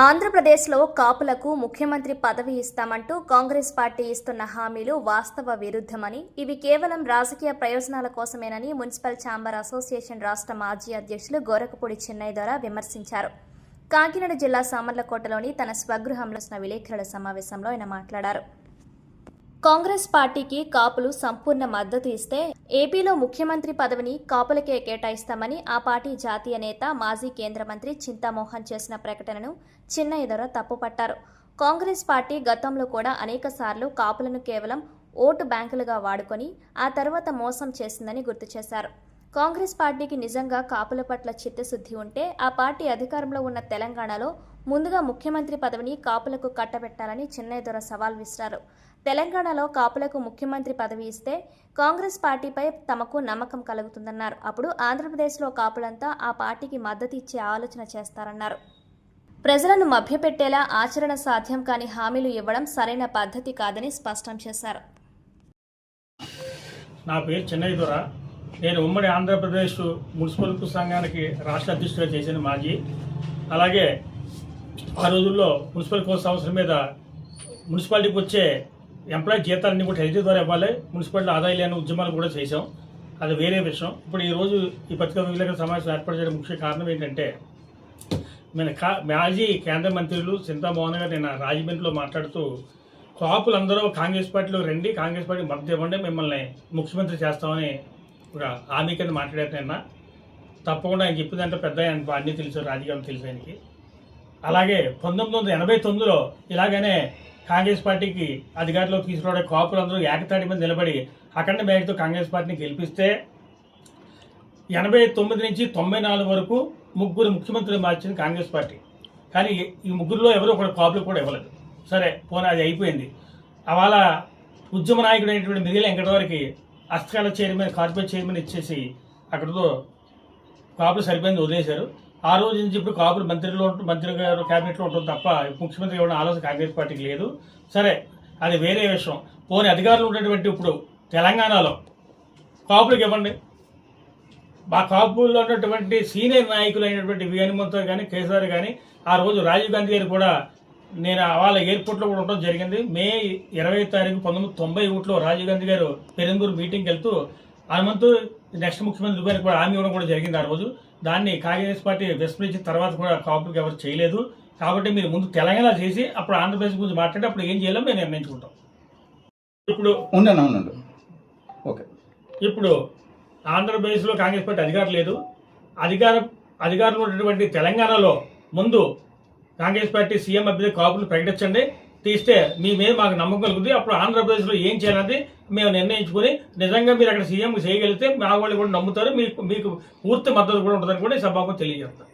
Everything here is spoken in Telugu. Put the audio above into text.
ఆంధ్రప్రదేశ్లో కాపులకు ముఖ్యమంత్రి పదవి ఇస్తామంటూ కాంగ్రెస్ పార్టీ ఇస్తున్న హామీలు వాస్తవ విరుద్ధమని, ఇవి కేవలం రాజకీయ ప్రయోజనాల కోసమేనని మున్సిపల్ ఛాంబర్ అసోసియేషన్ రాష్ట్ర మాజీ అధ్యక్షులు గోరకపూడి చిన్నయ్య ద్వారా విమర్శించారు. కాకినాడ జిల్లా సామర్లకోటలోని తన స్వగృహంలో విలేకరుల సమావేశంలో ఆయన మాట్లాడారు. కాంగ్రెస్ పార్టీకి కాపులు సంపూర్ణ మద్దతు ఇస్తే ఏపీలో ముఖ్యమంత్రి పదవిని కాపులకే కేటాయిస్తామని ఆ పార్టీ జాతీయ నేత, మాజీ కేంద్ర మంత్రి చింతామోహన్ చేసిన ప్రకటనను చిన్నయ్య ద్వారా తప్పుపట్టారు. కాంగ్రెస్ పార్టీ గతంలో కూడా అనేకసార్లు కాపులను కేవలం ఓటు బ్యాంకులుగా వాడుకొని ఆ తర్వాత మోసం చేసిందని గుర్తు చేశారు. కాంగ్రెస్ పార్టీకి నిజంగా కాపుల పట్ల చిత్తశుద్ధి ఉంటే ఆ పార్టీ అధికారంలో ఉన్న తెలంగాణలో ముందుగా ముఖ్యమంత్రి పదవిని కాపులకు కట్టబెట్టాలని చిన్నయ్య ద్వారా సవాల్ విసిరారు. తెలంగాణలో కాపులకు ముఖ్యమంత్రి పదవి ఇస్తే కాంగ్రెస్ పార్టీపై తమకు నమ్మకం కలుగుతుందన్నారు. అప్పుడు ఆంధ్రప్రదేశ్లో కాపులంతా ఆ పార్టీకి మద్దతు ఇచ్చే ఆలోచన చేస్తారన్నారు. ప్రజలను మభ్యపెట్టేలా ఆచరణ సాధ్యం కాని హామీలు ఇవ్వడం సరైన పద్ధతి కాదని స్పష్టం చేశారు. నా పేరు చిన్నయ్య దొర. నేను ఉమ్మడి ఆంధ్రప్రదేశ్ మున్సిపల్ సంఘానికి రాష్ట్ర అధ్యక్షుడిగా చేసిన మాజీ. అలాగే ఆ రోజుల్లో మున్సిపల్ కోర్స్ అవసరం మీద మున్సిపాలిటీకి వచ్చే ఎంప్లాయీ జీతాలన్నీ కూడా హెల్తీ ద్వారా ఇవ్వాలి, మున్సిపాలిటీ ఆదాయం లేని ఉద్యమాలు కూడా చేశాం. అది వేరే విషయం. ఇప్పుడు ఈరోజు ఈ పత్రికా విలేకరుల సమావేశం ఏర్పాటు చేయడం ముఖ్య కారణం ఏంటంటే, మాజీ కేంద్ర మంత్రులు చింతామోహన్ గారు నిన్న రాజమండ్రిలో మాట్లాడుతూ కాపులందరూ కాంగ్రెస్ పార్టీలో రండి, కాంగ్రెస్ పార్టీ మద్దతు ఇవ్వండి, మిమ్మల్ని ముఖ్యమంత్రి చేస్తామని ఒక హామీ కింద మాట్లాడారు. నిన్న తప్పకుండా ఆయన చెప్పిందంటే పెద్ద ఆయన అన్నీ తెలుసు, రాజకీయాలు తెలుసు ఆయనకి. అలాగే 1989లో ఇలాగనే కాంగ్రెస్ పార్టీకి అధికారంలో తీసుకురావడానికి కాపులందరూ ఏకతాటి మీద నిలబడి అఖండ మేరతో కాంగ్రెస్ పార్టీని గెలిపిస్తే 89 నుంచి 94 వరకు ముగ్గురు ముఖ్యమంత్రులు మార్చింది కాంగ్రెస్ పార్టీ. కానీ ఈ ముగ్గురులో ఎవరో ఒక కాపులు కూడా ఇవ్వలేదు. సరే పోనీ అది అయిపోయింది. అవాళ ఉద్యమ నాయకుడు అయినటువంటి మిగిలిన వెంకటవారికి హస్తకళ చైర్మన్, కార్పొరేట్ చైర్మన్ ఇచ్చేసి అక్కడితో కాపులు సరిపోయింది వదిలేశారు. ఆ రోజు నుంచి ఇప్పుడు కాపులు మంత్రి గారు క్యాబినెట్లో ఉంటుంది తప్ప ముఖ్యమంత్రి ఇవ్వడం ఆలోచన కాంగ్రెస్ పార్టీకి లేదు. సరే అది వేరే విషయం. పోనీ అధికారులు ఉన్నటువంటి ఇప్పుడు తెలంగాణలో కాపులకు ఇవ్వండి. మా కాపుల్లో ఉన్నటువంటి సీనియర్ నాయకులు అయినటువంటి వి హనుమంతు కానీ, కేసీఆర్ కానీ, ఆ రోజు రాజీవ్ గాంధీ గారు కూడా నేను వాళ్ళ ఎయిర్పోర్ట్లో కూడా ఉండడం జరిగింది. మే 20 తారీఖు 1991లో రాజీవ్ గాంధీ గారు పెరంగూరు మీటింగ్కి వెళ్తూ హనుమంతు నెక్స్ట్ ముఖ్యమంత్రి గారికి కూడా హామీ ఇవ్వడం కూడా జరిగింది. ఆ రోజు దాన్ని కాంగ్రెస్ పార్టీ విస్మరించిన తర్వాత కూడా కాపులకు ఎవరు చేయలేదు. కాబట్టి మీరు ముందు తెలంగాణ చేసి అప్పుడు ఆంధ్రప్రదేశ్ గురించి మాట్లాడి అప్పుడు ఏం చేయాలో మేము నిర్ణయించుకుంటాం. ఇప్పుడు ఆంధ్రప్రదేశ్లో కాంగ్రెస్ పార్టీ అధికారం లేదు. అధికారంలో ఉన్నటువంటి తెలంగాణలో ముందు కాంగ్రెస్ పార్టీ సీఎం అభ్యర్థి కాపులు ప్రకటించండి, తీస్తే మీ మీద మాకు నమ్మకం కలుగుతుంది. అప్పుడు ఆంధ్రప్రదేశ్లో ఏం చేయాలని మేము నిర్ణయించుకుని నిజంగా మీరు అక్కడ సీఎం చేయగలిగితే మా వాళ్ళు కూడా నమ్ముతారు, మీకు పూర్తి మద్దతు కూడా ఉంటుందని కూడా సభకు తెలియజేస్తారు.